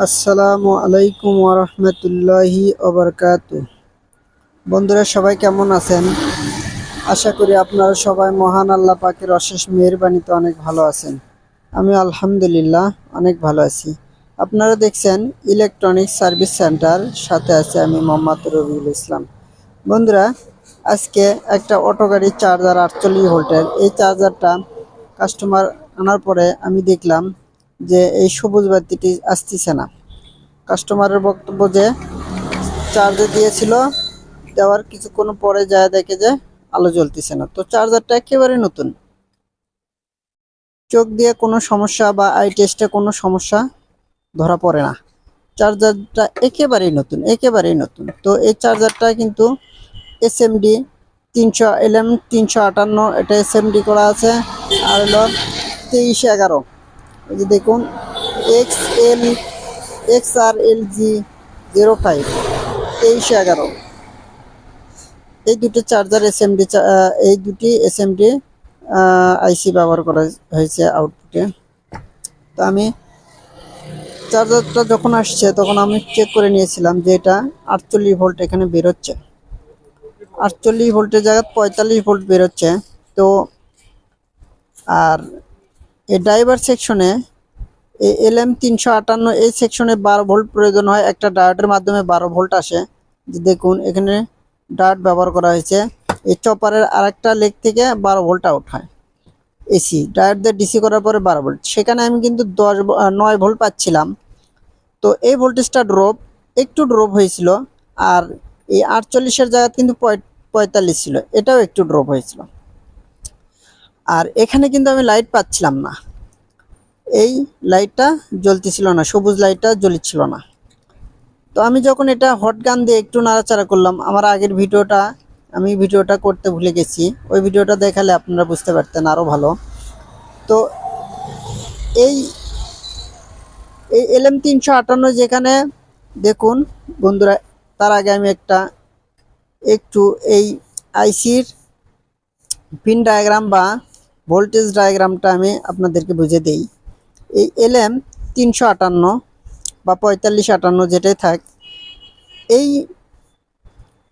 আসসালামু আলাইকুম ওরহমতুল্লাহি ওবরকাতুহ। বন্ধুরা, সবাই কেমন আছেন? আশা করি আপনারা সবাই মহান আল্লাহ পাকের অশেষ মেহেরবানিতে অনেক ভালো আছেন। আমি আলহামদুলিল্লাহ অনেক ভালো আছি। আপনারা দেখছেন ইলেকট্রনিক সার্ভিস সেন্টার, সাথে আছে আমি মোহাম্মদ রবিউল ইসলাম। বন্ধুরা, আজকে একটা অটো গাড়ির চার্জার 48 ভোল্টের এই চার্জারটা কাস্টমার আনার পরে আমি দেখলাম যে এই সবুজ বাতিটি আসতেছে না। কাস্টমারের বক্তব্য যে চার্জে দিয়েছিল, দেওয়ার কিছুক্ষণ পরে যায় দেখে যে আলো জ্বলতেছে না। তো চার্জারটা একেবারে নতুন, চোখ দিয়ে কোনো সমস্যা বা আই টেস্টে কোনো সমস্যা ধরা পড়ে না। চার্জারটা একেবারেই নতুন, একেবারেই নতুন। তো এই চার্জারটা কিন্তু এসএমডি 300 LM 358, এটা এসএমডি করা আছে। আর হলো 2311, এই যে দেখুন, XR LG 05 2311, এই দুটি চার্জার এসএমডি, এই দুটি এসএমডি আইসি ব্যবহার করা হয়েছে আউটপুটে। তো আমি চার্জারটা যখন আসছে তখন আমি চেক করে নিয়েছিলাম যে এটা 48 ভোল্ট এখানে বেরোচ্ছে। 48 ভোল্টের জায়গায় 45 ভোল্ট বেরোচ্ছে। তো আর এই ড্রাইভার সেকশনে এই LM 358 এই সেকশনে 12 ভোল্ট প্রয়োজন হয়। একটা ডায়োডের মাধ্যমে 12 ভোল্ট আসে। যে দেখুন, এখানে ডায়োড ব্যবহার করা হয়েছে। এই চপারের আরেকটা লেগ থেকে 12 ভোল্ট আউট হয় এসি, ডায়োড দিয়ে ডিসি করার পরে 12 ভোল্ট। সেখানে আমি কিন্তু 9 ভোল্ট পাচ্ছিলাম। তো এই ভোল্টেজটা একটু ড্রপ হয়েছিল। আর এই 48-এর জায়গায় কিন্তু 45 ছিল, এটাও একটু ড্রপ হয়েছিল। আর এখানে কিন্তু আমি লাইট পাচ্ছিলাম না, এই লাইটটা জ্বলতেছিল না, সবুজ লাইটটা জ্বলছিল না। তো আমি যখন এটা হট গান দিয়ে একটু নাড়াচাড়া করলাম, আমার আগের ভিডিওটা করতে ভুলে গেছি, ওই ভিডিওটা দেখালে আপনারা বুঝতে পারতেন আরও ভালো। তো এই এই LM 358 যেখানে দেখুন বন্ধুরা, তার আগে আমি একটু এই আইসির পিন ডায়াগ্রাম বা ভোল্টেজ ডায়াগ্রামটা আমি আপনাদেরকে বুঝে দেই। এই LM 358 বা 4558 যেটাই থাক, এই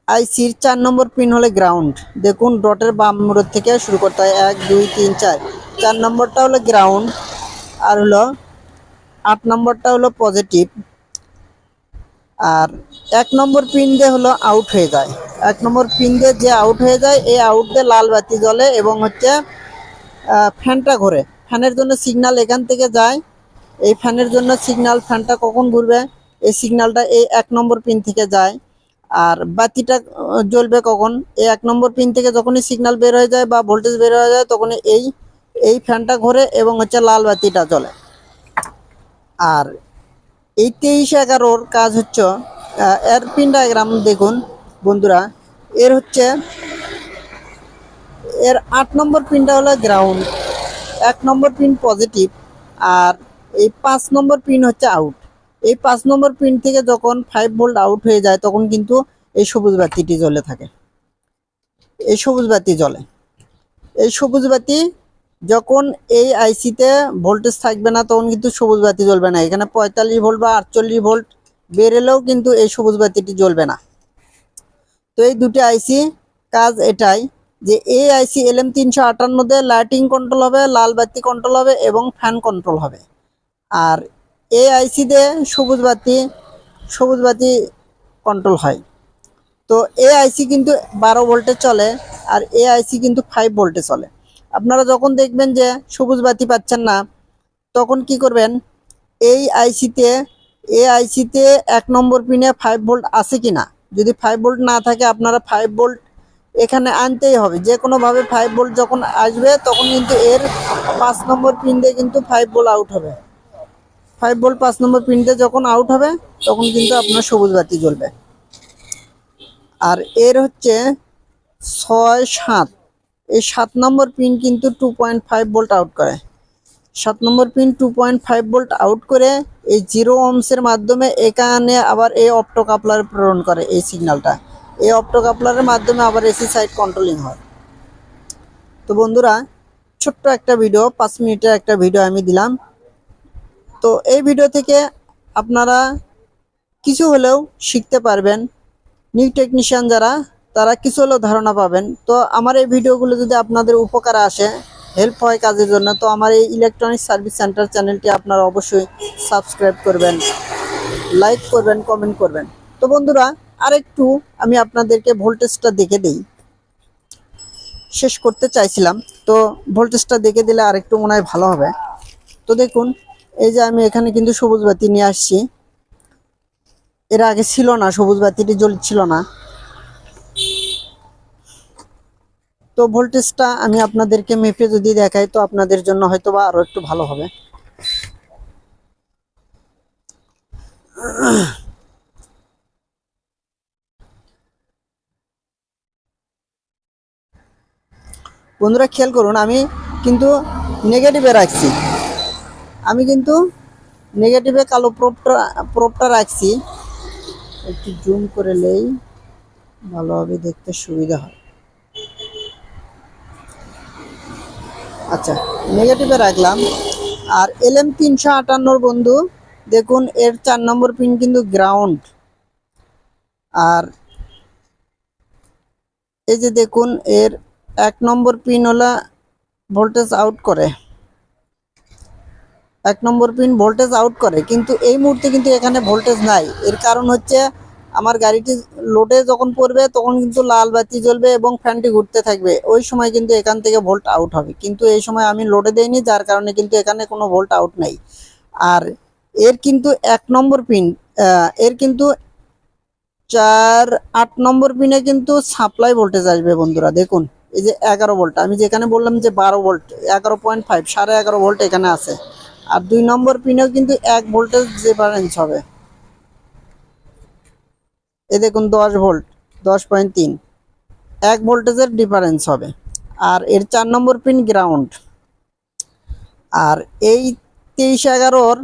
আইসির 4 নম্বর পিন হলে গ্রাউন্ড। দেখুন, ডটের বাম মোড় থেকে শুরু করতে হয়, 1 2 3 4। 4 নম্বরটা হলো গ্রাউন্ড, আর হলো 8 নম্বরটা হলো পজিটিভ। আর 1 নম্বর পিন দিয়ে হলো আউট হয়ে যায়। 1 নম্বর পিন দিয়ে যে আউট হয়ে যায়, এই আউট দিয়ে লাল বাতি জ্বলে এবং হচ্ছে ফ্যানটা ঘোরে। ফ্যানের জন্য সিগন্যাল এখান থেকে যায়। এই ফ্যানের জন্য সিগন্যাল, ফ্যানটা কখন ঘুরবে এই সিগন্যালটা এই 1 নম্বর পিন থেকে যায়। আর বাতিটা জ্বলবে কখন, এই 1 নম্বর পিন থেকে যখনই সিগন্যাল বের হয়ে যায় বা ভোল্টেজ বের হয়ে যায়, তখনই এই ফ্যানটা ঘোরে এবং হচ্ছে লাল বাতিটা জ্বলে। আর এই 2311 কাজ হচ্ছে, এর পিন ডায়াগ্রাম দেখুন বন্ধুরা, এর হচ্ছে এর 8 নম্বর পিনটা হলো গ্রাউন্ড, 1 নম্বর পিন পজিটিভ, আর এই 5 নম্বর পিন হচ্ছে আউট। এই 5 নম্বর পিন থেকে যখন 5 ভোল্ট আউট হয়ে যায়, তখন কিন্তু এই সবুজ বাতিটি জ্বলে থাকে। এই সবুজ বাতি জ্বলে। এই সবুজ বাতি যখন এই আইসিতে ভোল্টেজ থাকবে না, তখন কিন্তু সবুজ বাতি জ্বলবে না। এখানে 45 ভোল্ট বা 48 ভোল্ট বেরেলেও কিন্তু এই সবুজ বাতিটি জ্বলবে না। তো এই দুটি আইসি কাজ এটাই যে এই আইসি LM 358 দিয়ে লাইটিং কন্ট্রোল হবে, লাল বাতি কন্ট্রোল হবে এবং ফ্যান কন্ট্রোল হবে। আর এই আইসি দিয়ে সবুজ বাতি কন্ট্রোল হয়। তো এই আইসি কিন্তু 12 ভোল্টে চলে, আর এই আইসি কিন্তু 5 ভোল্টে চলে। আপনারা যখন দেখবেন যে সবুজ বাতি পাচ্ছেন না, তখন কি করবেন, এই আইসিতে 1 নম্বর পিনে 5 ভোল্ট আছে কিনা, যদি 5 ভোল্ট না থাকে, আপনারা 5 ভোল্ট এখানে আনতেই হবে যে কোনোভাবে। 5 ভোল্ট যখন আসবে, তখন কিন্তু এর 5 নম্বর পিন দিয়ে কিন্তু 5 ভোল্ট আউট হবে। 5 ভোল্ট 5 নম্বর পিন দিয়ে যখন আউট হবে, তখন কিন্তু আপনার সবুজ বাতি জ্বলবে। আর এর হচ্ছে 6 7, এই 7 নম্বর পিন কিন্তু 2.5 ভোল্ট আউট করে। 7 নম্বর পিন 2.5 ভোল্ট আউট করে এই 0 ohms-এর মাধ্যমে এখানে আবার এই অপটো কাপলার প্রেরণ করে এই সিগন্যালটা। এই অপটো কাপলারের মাধ্যমে আবার এসি সাইড কন্ট্রোলিং হয়। তো বন্ধুরা, ছোট্ট একটা ভিডিও, 5 মিনিটের একটা ভিডিও আমি দিলাম। তো এই ভিডিও থেকে আপনারা কিছু হলেও শিখতে পারবেন। নিউ টেকনিশিয়ান যারা, তারা কিছু হলেও ধারণা পাবেন। তো আমার এই ভিডিওগুলো যদি আপনাদের উপকারে আসে, হেল্প হয় কাজের জন্য, তো আমার এই ইলেকট্রনিক সার্ভিস সেন্টার চ্যানেলটি আপনারা অবশ্যই সাবস্ক্রাইব করবেন, লাইক করবেন, কমেন্ট করবেন। তো বন্ধুরা, আরেকটু আমি আপনাদেরকে ভোল্টেজটা দেখে দিই। শেষ করতে চাইছিলাম, তো ভোল্টেজটা দেখে দিলে আরেকটু মনে হয় ভালো হবে। তো দেখুন, এই যে আমি এখানে কিন্তু সবুজ বাতি নিয়ে আসছি। এর আগে ছিল না, সবুজ বাতিটি জ্বলছিল না। তো ভোল্টেজটা আমি আপনাদেরকে মেপে যদি দেখাই, তো আপনাদের জন্য হয়তো বা আরো একটু ভালো হবে। বন্ধুরা খেয়াল করুন, আমি কিন্তু নেগেটিভে রাখছি। আমি কিন্তু নেগেটিভে কালো প্রোবটা রাখছি। একটু জুম করে নেই, ভালোভাবে দেখতে সুবিধা হয়। আচ্ছা, নেগেটিভে রাখলাম। আর LM358 বন্ধু, দেখুন এর 4 নম্বর পিন কিন্তু গ্রাউন্ড। আর এই যে দেখুন, এর 1 নম্বর পিন হলো ভোল্টেজ আউট করে। 1 নম্বর পিন ভোল্টেজ আউট করে, কিন্তু এই মুহূর্তে কিন্তু এখানে ভোল্টেজ নাই। এর কারণ হচ্ছে, আমার গাড়িটি লোডে যখন পড়বে তখন কিন্তু লাল বাতি জ্বলবে এবং ফ্যানটি ঘুরতে থাকবে। ওই সময় কিন্তু এখান থেকে ভোল্ট আউট হবে, কিন্তু এই সময় আমি লোডে দেইনি, যার কারণে কিন্তু এখানে কোনো ভোল্ট আউট নাই। আর এর কিন্তু 1 নম্বর পিন, এর কিন্তু 8 নম্বর পিনে কিন্তু সাপ্লাই ভোল্টেজ আসবে বন্ধুরা। দেখুন, এই যে 11 ভোল্ট, আমি যেখানে বললাম যে 12 ভোল্ট, 11.5, 11.5 ভোল্ট এখানে আছে। আর 2 নম্বর পিনেও কিন্তু 1 ভোল্টেজ ডিফারেন্স হবে। এই দেখুন 10 ভোল্ট, 10.3, 1 ভোল্টেজের ডিফারেন্স হবে। আর এর 4 নম্বর পিন গ্রাউন্ড। আর এই 2311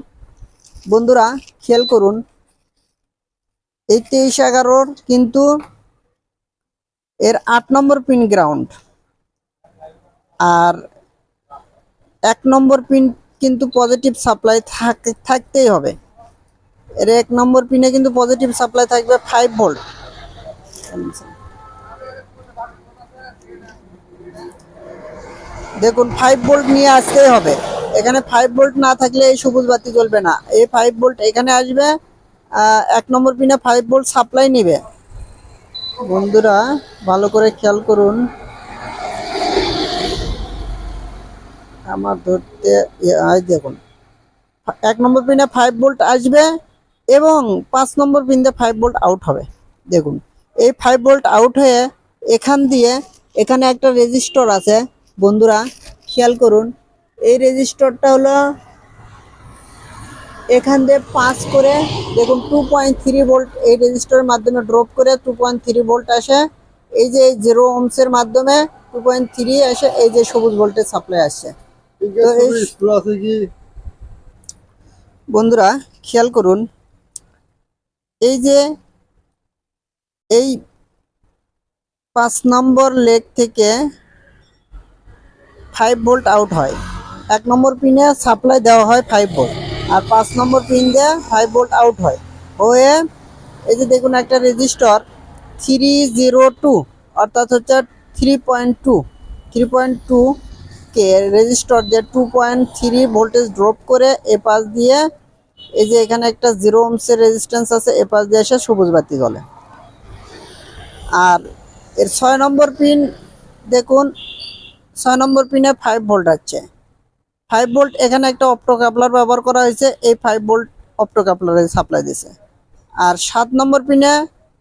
বন্ধুরা খেয়াল করুন, এই 2311 কিন্তু এর 8 নম্বর পিন গ্রাউন্ড। আর 1 নম্বর পিন কিন্তু পজিটিভ সাপ্লাই থাকতেই হবে। এর 1 নম্বর পিনে কিন্তু পজিটিভ সাপ্লাই থাকবে 5 ভোল্ট। দেখুন 5 ভোল্ট নিয়ে আসতেই হবে। এখানে 5 ভোল্ট না থাকলে এই সবুজ বাতি জ্বলবে না। এই 5 ভোল্ট এখানে আসবে, 1 নম্বর পিনে 5 ভোল্ট সাপ্লাই নিবে। বন্ধুরা ভালো করে খেয়াল করুন, আমার ধরতে দেখুন 1 নম্বর পিনে 5 ভোল্ট আসবে এবং 5 নম্বর পিন দিয়ে 5 ভোল্ট আউট হবে। দেখুন, এই 5 ভোল্ট আউট হয়ে এখান দিয়ে, এখানে একটা রেজিস্টর আছে বন্ধুরা, খেয়াল করুন। এই রেজিস্টরটা হলো এখান দিয়ে পাস করে, দেখুন 2.3 ভোল্ট এই রেজিস্টরের মাধ্যমে ড্রপ করে 2.3 ভোল্ট আসে। এই যে 0 ওহমসের মাধ্যমে 2.3 আসে, এই যে সবুজ ভোল্টেজ সাপ্লাই আসছে। তো বন্ধুরা খেয়াল করুন, এই যে এই 5 নম্বর লেগ থেকে 5 ভোল্ট আউট হয়। 1 নম্বর পিনে সাপ্লাই দেওয়া হয় 5 ভোল্ট, আর 5 নম্বর পিন দিয়ে 5 ভোল্ট আউট হয়। হয়ে এই যে দেখুন একটা রেজিস্টর 302, অর্থাৎ হচ্ছে 3.2 কে রেজিস্টর দিয়ে 2.3 ভোল্টেজ ড্রপ করে এ পাশ দিয়ে, এই যে এখানে একটা 0 ওহমসের রেজিস্ট্যান্স আছে, এ পাশ দিয়ে এসে সবুজ বাতি জ্বলে। আর এর 6 নম্বর পিন দেখুন, 6 নম্বর পিনে 5 ভোল্ট আছে। 5 ভোল্ট এখানে একটা অপ্টো কাপলার ব্যবহার করা হয়েছে, এই 5 ভোল্ট অপ্টো কাপলারে সাপ্লাই দিছে। আর 7 নম্বর পিনে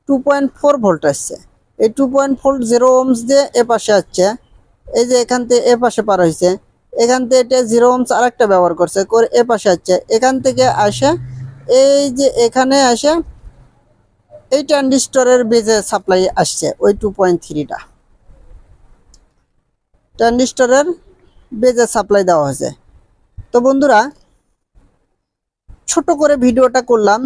2.4 ভোল্ট আসছে। এই 2.4 0 ওহমস দিয়ে এ পাশে আসছে। এই যে এখান থেকে এ পাশে পার হয়েছে, এখান থেকে এটা 0 ওহমস আরেকটা ব্যবহার করছে করে এ পাশে আসছে। এখান থেকে আসে, এই যে এখানে আসে এই ট্রানজিস্টরের বেজে সাপ্লাই আসছে, ওই 2.3টা ট্রানজিস্টরের বেজে সাপ্লাই দেওয়া হয়েছে। তো বন্ধুরা, ছোট করে ভিডিওটা করলাম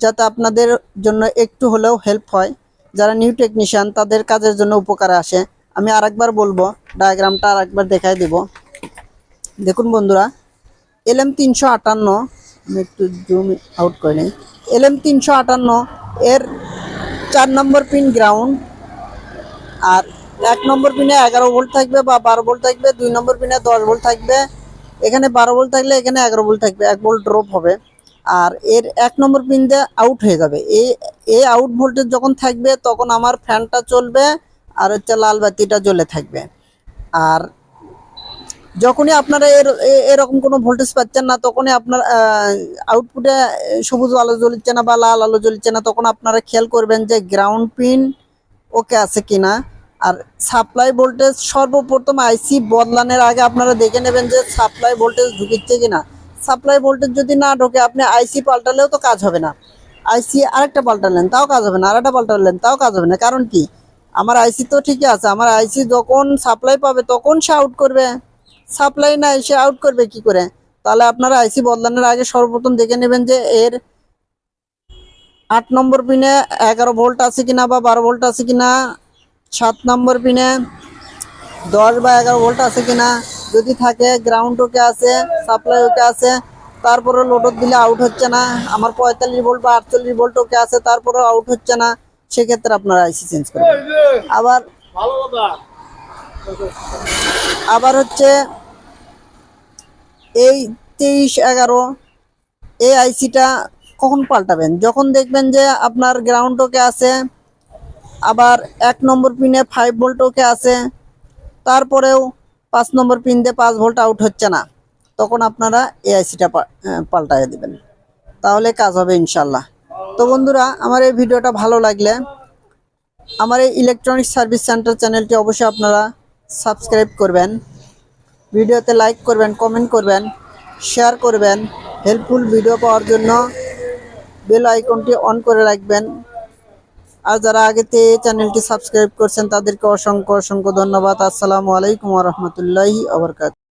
যাতে আপনাদের জন্য একটু হলেও হেল্প হয়। যারা নিউ টেকনিশিয়ান তাদের কাজের জন্য উপকারে আসে। আমি আরেকবার বলবো, ডায়াগ্রামটা আরেকবার দেখাই দেব। দেখুন বন্ধুরা, LM358 আমি একটু জুম আউট করে নিই। LM358 এর 4 নম্বর পিন গ্রাউন্ড, আর 1 নম্বর পিনে 11 ভোল্ট থাকবে বা 12 ভোল্ট থাকবে, 2 নম্বর পিনে 10 ভোল্ট থাকবে। এখানে 12 ভোল্ট থাকলে এখানে 11 ভোল্ট থাকবে, 1 ভোল্ট ড্রপ হবে। আর এর 1 নম্বর পিন দিয়ে আউট হয়ে যাবে। এই আউট ভোল্টেজ যখন থাকবে তখন আমার ফ্যানটা চলবে আর হচ্ছে লাল বাতিটা জ্বলে থাকবে। আর যখনই আপনারা এরকম কোনো ভোল্টেজ পাচ্ছেন না, তখনই আপনার আউটপুটে সবুজ আলো জ্বলছে না বা লাল আলো জ্বলছে না, তখন আপনারা খেয়াল করবেন যে গ্রাউন্ড পিন ওকে আছে কিনা। আর সাপ্লাই ভোল্টেজ সর্বপ্রথম আইসি বদলানোর আগে আপনারা দেখে নেবেন যে সাপ্লাই ভোল্টেজ ঢুকিচ্ছে কিনা। সাপ্লাই ভোল্টেজ যদি না ঢোকে, আপনি আইসি পাল্টালেও তো কাজ হবে না। আইসি আরেকটা পাল্টালেন তাও কাজ হবে না, আরেকটা পাল্টালেন তাও কাজ হবে না। কারণ কি, আমার আইসি তো ঠিকই আছে। আমার আইসি যখন সাপ্লাই পাবে তখন সে আউট করবে, সাপ্লাই না এসে আউট করবে কি করে? তাহলে আপনারা আইসি বদলানোর আগে সর্বপ্রথম দেখে নেবেন যে এর 8 নম্বর পিনে 11 ভোল্ট আছে কিনা বা 12 ভোল্ট আছে কিনা, 7 নম্বর পিনে 10 বা 11 ভোল্ট আছে কিনা। যদি থাকে গ্রাউন্ড ওকে আছে, সাপ্লাই ওকে আছে, তারপরে লোডর দিলে আউট হচ্ছে না, আমার 45 ভোল্ট বা 48 ভোল্ট ওকে আছে, তারপরে আউট হচ্ছে না, সেক্ষেত্রে আপনারা আইসি চেঞ্জ করবেন। আবার আবার হচ্ছে এই 2311 এই আইসিটা কখন পাল্টাবেন? যখন দেখবেন যে আপনার গ্রাউন্ড ওকে আছে, আবার 1 নম্বর পিনে 5 ভোল্ট ওকে আছে, তারপরেও 5 নম্বর পিন দিয়ে 5 ভোল্ট আউট হচ্ছে না, তখন আপনারা এই আইসিটা পাল্টায় দিবেন, তাহলে কাজ হবে ইনশাল্লাহ। তো বন্ধুরা, আমার এই ভিডিওটা ভালো লাগলে আমার এই ইলেকট্রনিক সার্ভিস সেন্টার চ্যানেলটি অবশ্যই আপনারা সাবস্ক্রাইব করবেন, ভিডিওতে লাইক করবেন, কমেন্ট করবেন, শেয়ার করবেন। হেল্পফুল ভিডিও পাওয়ার জন্য বেল আইকনটি অন করে রাখবেন। আর যারা আগেতে এই চ্যানেলটি সাবস্ক্রাইব করছেন তাদেরকে অসংখ্য অসংখ্য ধন্যবাদ। আসসালামু আলাইকুম ওয়া রাহমাতুল্লাহি ওয়া বারাকাতুহু।